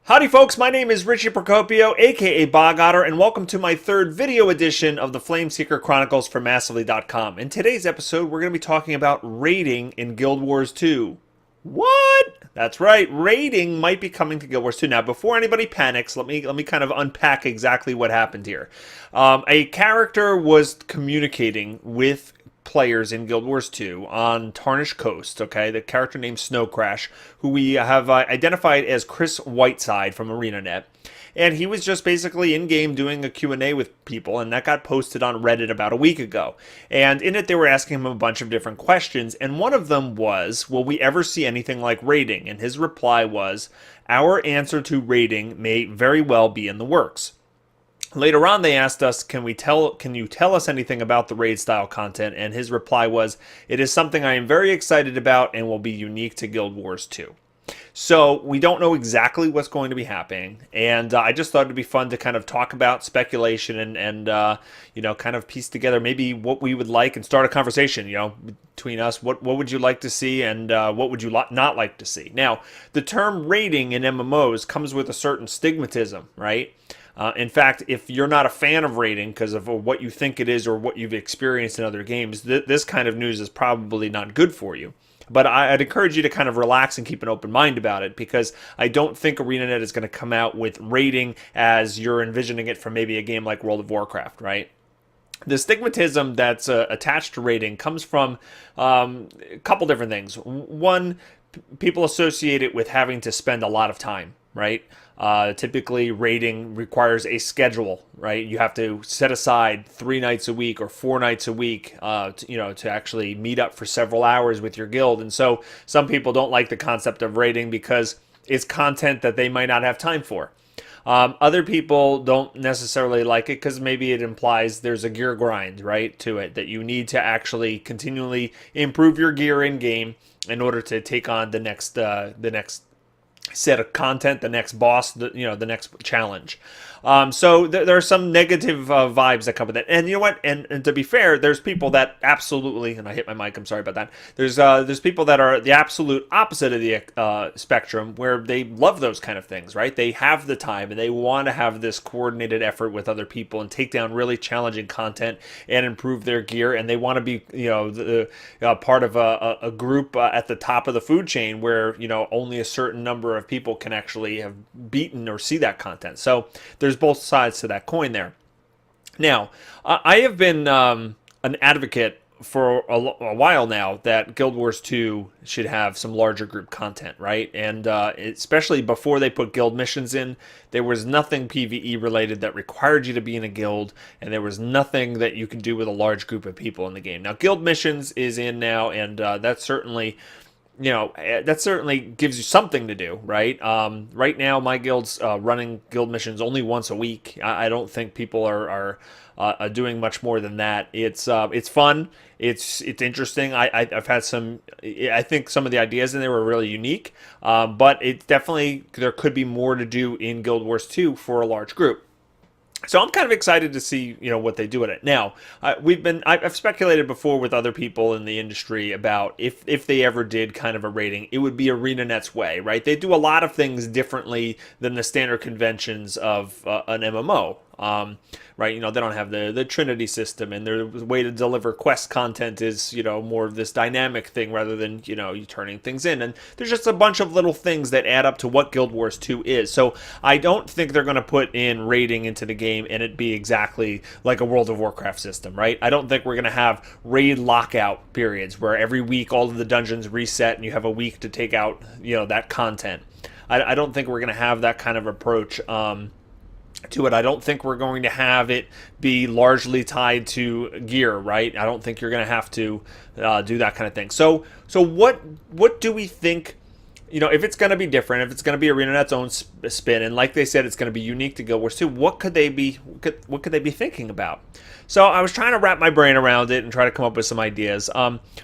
Howdy folks, my name is Richie Procopio, aka Bog Otter, and welcome to my third video edition of the Flameseeker Chronicles for Massively.com. In today's episode, we're going to be talking about raiding in Guild Wars 2. What? That's right, raiding might be coming to Guild Wars 2. Now, before anybody panics, let me kind of unpack exactly what happened here. A character was communicating with players in Guild Wars 2 on Tarnished Coast, okay? The character named Snow Crash, who we have identified as Chris Whiteside from ArenaNet. And he was just basically in-game doing a Q&A with people, and that got posted on Reddit about a week ago. And in it, they were asking him a bunch of different questions, and one of them was, will we ever see anything like raiding? And his reply was, our answer to raiding may very well be in the works. Later on, they asked us, can you tell us anything about the raid style content? And his reply was, it is something I am very excited about and will be unique to Guild Wars 2. So we don't know exactly what's going to be happening, and I just thought it'd be fun to kind of talk about speculation and kind of piece together maybe what we would like and start a conversation, between us. What would you like to see, and what would you not like to see? Now, the term raiding in MMOs comes with a certain stigmatism, right? In fact, if you're not a fan of raiding because of what you think it is or what you've experienced in other games, this kind of news is probably not good for you. But I'd encourage you to kind of relax and keep an open mind about it, because I don't think ArenaNet is going to come out with raiding as you're envisioning it from maybe a game like World of Warcraft, right? The stigmatism that's attached to raiding comes from a couple different things. One, people associate it with having to spend a lot of time, right? Typically, raiding requires a schedule, right? You have to set aside 3 nights a week or 4 nights a week, to actually meet up for several hours with your guild. And so some people don't like the concept of raiding because it's content that they might not have time for. Other people don't necessarily like it because maybe it implies there's a gear grind, right, to it, that you need to actually continually improve your gear in game in order to take on the next set of content, the next boss, the next challenge. So there are some negative vibes that come with it. And you know what? And to be fair, there's people that absolutely, and I hit my mic, I'm sorry about that. There's people that are the absolute opposite of the spectrum, where they love those kind of things, right? They have the time and they want to have this coordinated effort with other people and take down really challenging content and improve their gear. And they want to be, part of a group at the top of the food chain where, only a certain number of people can actually have beaten or see that content. So there's both sides to that coin there. Now, I have been an advocate for a while now that Guild Wars 2 should have some larger group content, right? And especially before they put guild missions in, there was nothing PvE related that required you to be in a guild, and there was nothing that you could do with a large group of people in the game. Now, guild missions is in now, and that's certainly... that certainly gives you something to do, right? Right now, my guild's running guild missions only once a week. I don't think people are doing much more than that. It's fun. It's interesting. I've had some. I think some of the ideas in there were really unique. But it definitely, there could be more to do in Guild Wars 2 for a large group. So I'm kind of excited to see, what they do with it. Now, I've speculated before with other people in the industry about if they ever did kind of a rating, it would be ArenaNet's way, right? They do a lot of things differently than the standard conventions of an MMO. Right? They don't have the Trinity system, and their way to deliver quest content is, more of this dynamic thing rather than, you turning things in. And there's just a bunch of little things that add up to what Guild Wars 2 is. So I don't think they're going to put in raiding into the game and it be exactly like a World of Warcraft system, right? I don't think we're going to have raid lockout periods where every week all of the dungeons reset and you have a week to take out, that content. I don't think we're going to have that kind of approach to it. I don't think we're going to have it be largely tied to gear, right? I don't think you're going to have to do that kind of thing. So what do we think? If it's going to be different, if it's going to be ArenaNet's own spin, and like they said, it's going to be unique to Guild Wars 2, what could they be thinking about? So I was trying to wrap my brain around it and try to come up with some ideas.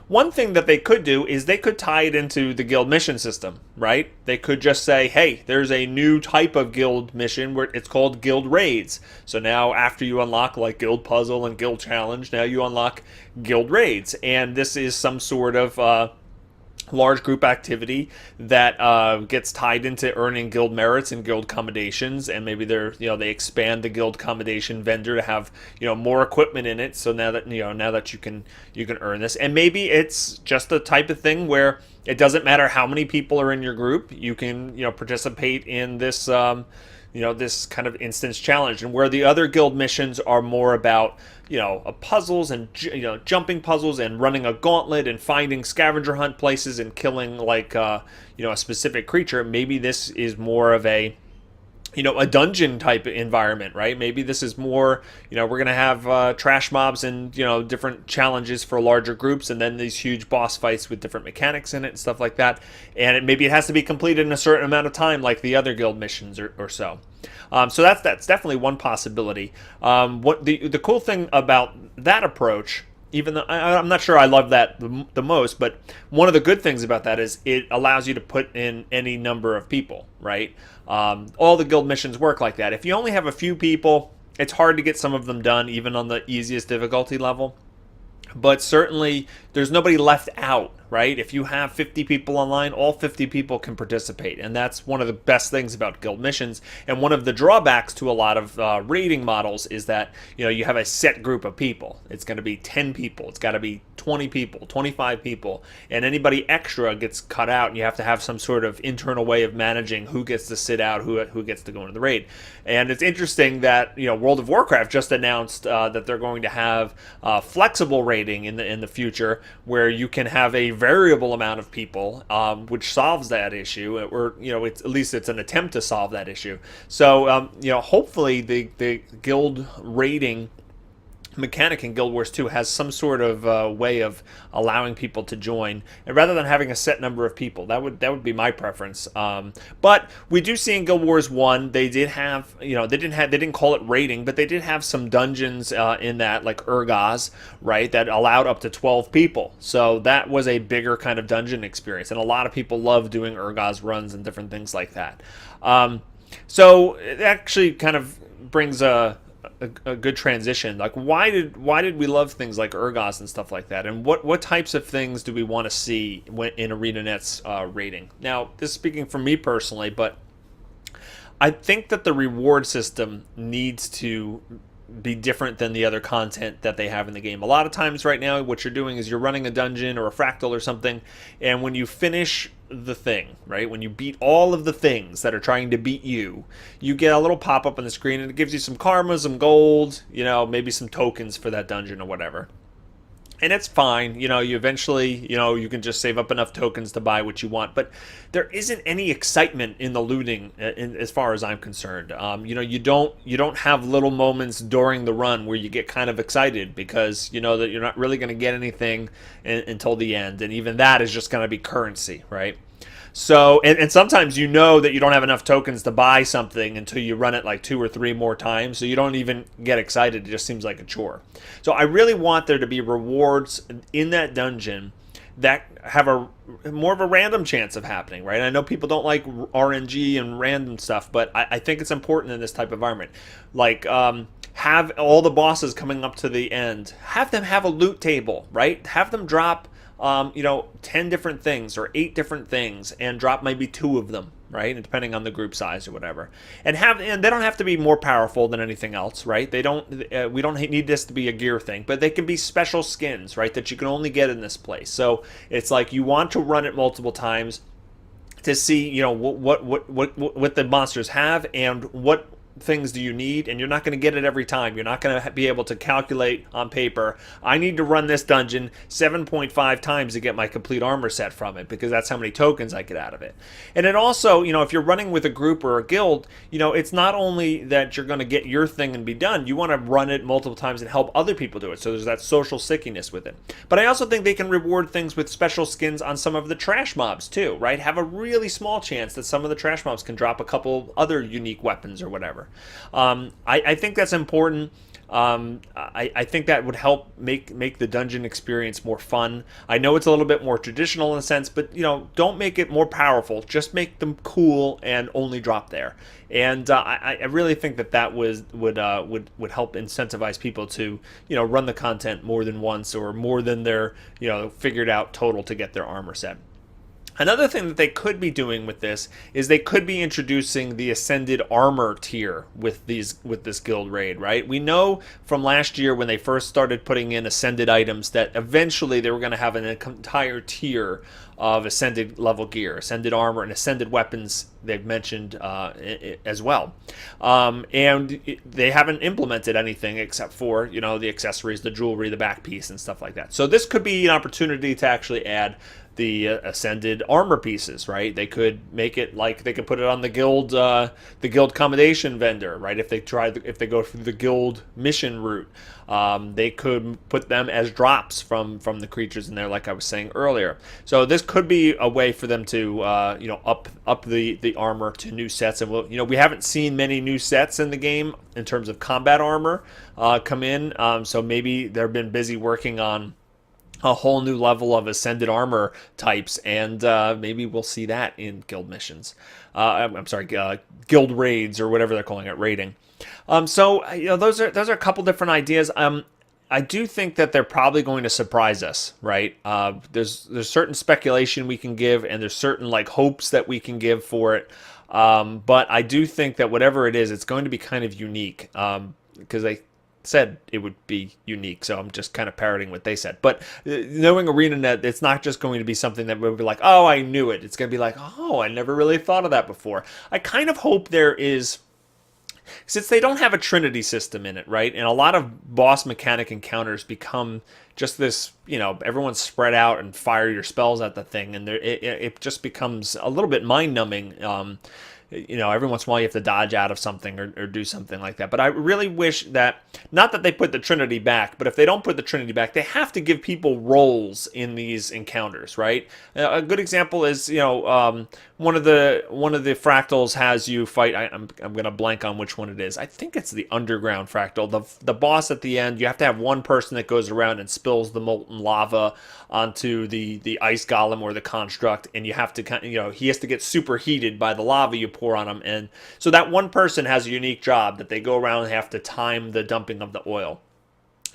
One thing that they could do is they could tie it into the guild mission system, right? They could just say, hey, there's a new type of guild mission where it's called guild raids. So now after you unlock like guild puzzle and guild challenge, now you unlock guild raids. And this is some sort of large group activity that gets tied into earning guild merits and guild commendations, and maybe they expand the guild commendation vendor to have more equipment in it. So now that you can earn this, and maybe it's just the type of thing where it doesn't matter how many people are in your group, you can participate in this this kind of instance challenge, and where the other guild missions are more about puzzles and jumping puzzles and running a gauntlet and finding scavenger hunt places and killing like a specific creature. Maybe this is more of a dungeon type environment, right? Maybe this is more, we're going to have trash mobs and, different challenges for larger groups, and then these huge boss fights with different mechanics in it and stuff like that. And maybe it has to be completed in a certain amount of time, like the other guild missions or so. So that's definitely one possibility. What the cool thing about that approach, even though I'm not sure I love that the most, but one of the good things about that is it allows you to put in any number of people, right? All the guild missions work like that. If you only have a few people, it's hard to get some of them done, even on the easiest difficulty level. But certainly, there's nobody left out, right? If you have 50 people online, all 50 people can participate. And that's one of the best things about guild missions. And one of the drawbacks to a lot of raiding models is that, you have a set group of people. It's going to be 10 people. It's got to be 20 people, 25 people. And anybody extra gets cut out. And you have to have some sort of internal way of managing who gets to sit out, who gets to go into the raid. And it's interesting that, World of Warcraft just announced that they're going to have flexible raiding in the future, where you can have a variable amount of people, which solves that issue, or at least it's an attempt to solve that issue. So hopefully the guild raiding mechanic in Guild Wars 2 has some sort of way of allowing people to join, and rather than having a set number of people. That would be my preference. But we do see in Guild Wars 1 they did have they didn't call it raiding, but they did have some dungeons in that, like Urgaz, right, that allowed up to 12 people. So that was a bigger kind of dungeon experience, and a lot of people love doing Urgaz runs and different things like that. So it actually kind of brings a good transition. Like, why did we love things like Urgaz and stuff like that, and what types of things do we want to see in ArenaNet's rating? Now, this is speaking for me personally, but I think that the reward system needs to be different than the other content that they have in the game. A lot of times right now, what you're doing is you're running a dungeon or a fractal or something, and when you finish the thing, right, when you beat all of the things that are trying to beat you, you get a little pop-up on the screen, and it gives you some karma, some gold, maybe some tokens for that dungeon or whatever. And it's fine, you eventually, you can just save up enough tokens to buy what you want, but there isn't any excitement in the looting, as far as I'm concerned. You don't have little moments during the run where you get kind of excited because you know that you're not really going to get anything until the end, and even that is just going to be currency, right? So, and sometimes that you don't have enough tokens to buy something until you run it like 2 or 3 more times, so you don't even get excited. It just seems like a chore. So I really want there to be rewards in that dungeon that have more of a random chance of happening, right? I know people don't like RNG and random stuff, but I think it's important in this type of environment. Like, have all the bosses coming up to the end, have them have a loot table, right? Have them drop 10 different things or 8 different things, and drop maybe 2 of them, right? And depending on the group size or whatever. And they don't have to be more powerful than anything else, right? We don't need this to be a gear thing, but they can be special skins, right, that you can only get in this place. So it's like you want to run it multiple times to see, what the monsters have and what things do you need, and you're not going to get it every time. You're not going to be able to calculate on paper, I need to run this dungeon 7.5 times to get my complete armor set from it, because that's how many tokens I get out of it. And it also, if you're running with a group or a guild, it's not only that you're going to get your thing and be done, you want to run it multiple times and help other people do it, so there's that social stickiness with it. But I also think they can reward things with special skins on some of the trash mobs too, right? Have a really small chance that some of the trash mobs can drop a couple other unique weapons or whatever. I think that's important. I think that would help make the dungeon experience more fun. I know it's a little bit more traditional in a sense, but don't make it more powerful. Just make them cool and only drop there. And I really think that would help incentivize people to run the content more than once, or more than their figured out total to get their armor set. Another thing that they could be doing with this is they could be introducing the ascended armor tier with this guild raid, right? We know from last year when they first started putting in ascended items that eventually they were going to have an entire tier of ascended level gear, ascended armor, and ascended weapons. They've mentioned as well, and they haven't implemented anything except for the accessories, the jewelry, the back piece, and stuff like that. So this could be an opportunity to actually add the ascended armor pieces, right? They could make it like they could put it on the guild commendation vendor, right? If they go through the guild mission route, they could put them as drops from the creatures in there, like I was saying earlier. So this could be a way for them to up the armor to new sets. And we haven't seen many new sets in the game in terms of combat armor come in. So maybe they've been busy working on a whole new level of ascended armor types, and maybe we'll see that in guild missions. I'm sorry, guild raids or whatever they're calling it, raiding. So those are a couple different ideas. I do think that they're probably going to surprise us, right? There's certain speculation we can give, and there's certain like hopes that we can give for it. But I do think that whatever it is, it's going to be kind of unique because they said it would be unique, so I'm just kind of parroting what they said. But knowing ArenaNet, it's not just going to be something that would be like, oh, I knew it. It's going to be like, oh, I never really thought of that before. I kind of hope there is, since they don't have a Trinity system in it, right? And a lot of boss mechanic encounters become just this, everyone's spread out and fire your spells at the thing, and it just becomes a little bit mind-numbing. Every once in a while you have to dodge out of something or do something like that. But I really wish that, not that they put the Trinity back, but if they don't put the Trinity back, they have to give people roles in these encounters, right? A good example is, one of the fractals has you fight. I'm going to blank on which one it is. I think it's the underground fractal. The boss at the end, you have to have one person that goes around and spills the molten lava onto the ice golem or the construct, and you have to he has to get superheated by the lava you pour on him, and so that one person has a unique job that they go around and have to time the dumping of the oil.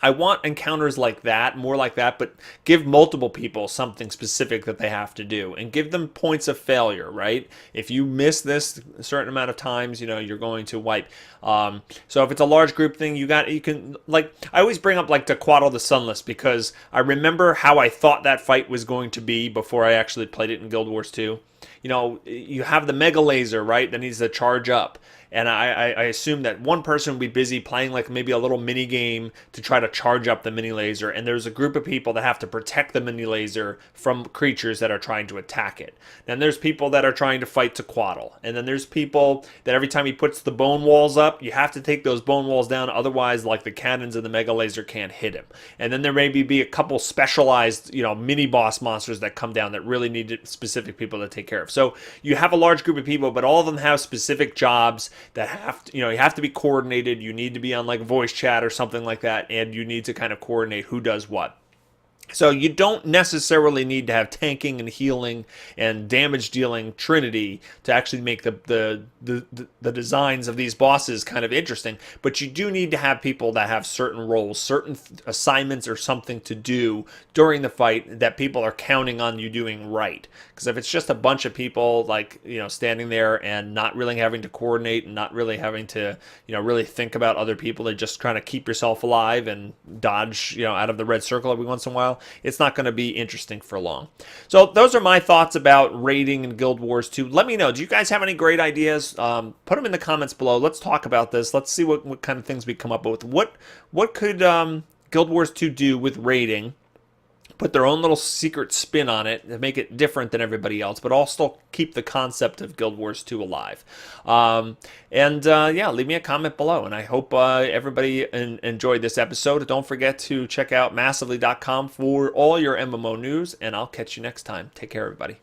I want encounters like that, more like that, but give multiple people something specific that they have to do and give them points of failure, right? If you miss this a certain amount of times, you're going to wipe. So if it's a large group thing, you can, like, I always bring up like Tequatl the Sunless because I remember how I thought that fight was going to be before I actually played it in Guild Wars 2. You have the mega laser, right, that needs to charge up. And I assume that one person would be busy playing like maybe a little mini game to try to charge up the mini laser, and there's a group of people that have to protect the mini laser from creatures that are trying to attack it. Then there's people that are trying to fight Tequatl, and then there's people that every time he puts the bone walls up, you have to take those bone walls down, otherwise like the cannons of the mega laser can't hit him. And then there may be a couple specialized mini boss monsters that come down that really need specific people to take care of. So you have a large group of people, but all of them have specific jobs that have to, you have to be coordinated. You need to be on like voice chat or something like that, and you need to kind of coordinate who does what. So you don't necessarily need to have tanking and healing and damage dealing Trinity to actually make the designs of these bosses kind of interesting, but you do need to have people that have certain roles, certain assignments or something to do during the fight that people are counting on you doing right. Because if it's just a bunch of people like, standing there and not really having to coordinate and not really having to, really think about other people, they're just trying to keep yourself alive and dodge, out of the red circle every once in a while, it's not going to be interesting for long. So those are my thoughts about raiding in Guild Wars 2. Let me know. Do you guys have any great ideas? Put them in the comments below. Let's talk about this. Let's see what kind of things we come up with. What could Guild Wars 2 do with raiding? Put their own little secret spin on it to make it different than everybody else, but also keep the concept of Guild Wars 2 alive. Yeah, leave me a comment below, and I hope everybody enjoyed this episode. Don't forget to check out massively.com for all your MMO news, and I'll catch you next time. Take care, everybody.